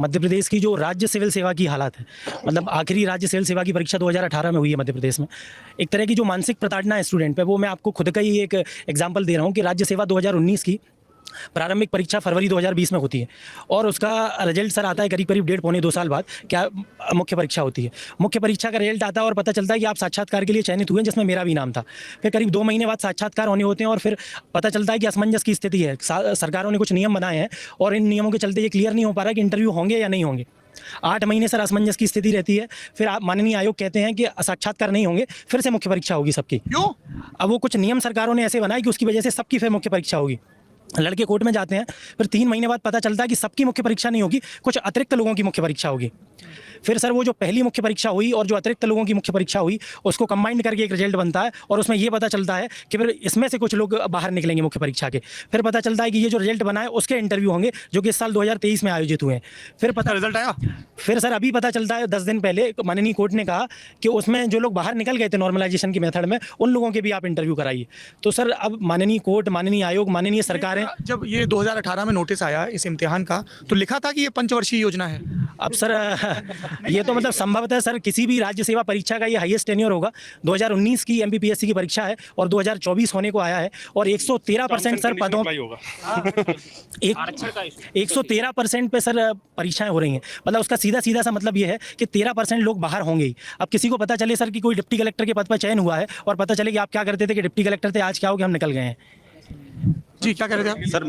मध्य प्रदेश की जो राज्य सिविल सेवा की हालत है, मतलब आखिरी राज्य सिविल सेवा की परीक्षा 2018 में हुई है मध्य प्रदेश में। एक तरह की जो मानसिक प्रताड़ना है स्टूडेंट पे, वो मैं आपको खुद का ही एक एग्जांपल दे रहा हूँ कि राज्य सेवा 2019 की प्रारंभिक परीक्षा फरवरी 2020 में होती है और उसका रिजल्ट सर आता है करीब करीब 1.5-2 साल बाद। क्या मुख्य परीक्षा होती है, मुख्य परीक्षा का रिजल्ट आता है और पता चलता है कि आप साक्षात्कार के लिए चयनित हुए हैं, जिसमें मेरा भी नाम था। फिर करीब 2 महीने बाद साक्षात्कार होने होते हैं और फिर पता चलता है कि असमंजस की स्थिति है। सरकारों ने कुछ नियम बनाए हैं और इन नियमों के चलते ये क्लियर नहीं हो पा रहा कि इंटरव्यू होंगे या नहीं होंगे। 8 महीने सर असमंजस की स्थिति रहती है। फिर आप माननीय आयोग कहते हैं कि साक्षात्कार नहीं होंगे, फिर से मुख्य परीक्षा होगी सबकी। क्यों? अब वो कुछ नियम सरकारों ने ऐसे बनाए कि उसकी वजह से सबकी फिर मुख्य परीक्षा होगी। लड़के कोर्ट में जाते हैं, फिर 3 महीने बाद पता चलता है कि सबकी मुख्य परीक्षा नहीं होगी, कुछ अतिरिक्त लोगों की मुख्य परीक्षा होगी। फिर सर वो जो पहली मुख्य परीक्षा हुई और जो अतिरिक्त लोगों की मुख्य परीक्षा हुई, उसको कंबाइंड करके एक रिजल्ट बनता है और उसमें ये पता चलता है कि फिर इसमें से कुछ लोग बाहर निकलेंगे मुख्य परीक्षा के। फिर पता चलता है कि ये जो रिजल्ट बना है उसके इंटरव्यू होंगे, जो कि इस साल 2023 में आयोजित हुए हैं। फिर पता रिजल्ट आया? फिर सर अभी पता चलता है 10 दिन पहले माननीय कोर्ट ने कहा कि उसमें जो लोग बाहर निकल गए थे नॉर्मलाइजेशन की मेथड में, उन लोगों के भी आप इंटरव्यू कराइए। तो सर अब माननीय कोर्ट, माननीय आयोग, माननीय सरकारें। जब ये 2018 में नोटिस आया इस इम्तिहान का, तो लिखा था कि ये पंचवर्षीय योजना है। अब सर ये तो मतलब संभवतः सर किसी भी राज्य सेवा परीक्षा का ये हाईएस्ट टेन्योर होगा। 2019 की एमपीपीएससी की परीक्षा है और 2024 होने को आया है और 113% सर पदों 113% पे सर परीक्षाएं हो रही हैं। मतलब उसका सीधा सीधा सा मतलब ये है कि 13% लोग बाहर होंगे ही। अब किसी को पता चले सर कि कोई डिप्टी कलेक्टर के पद पर चयन हुआ है और पता चले कि आप क्या करते थे कि डिप्टी कलेक्टर थे, आज क्या हो कि हम निकल गए हैं। जी, क्या कह रहे थे आप? सर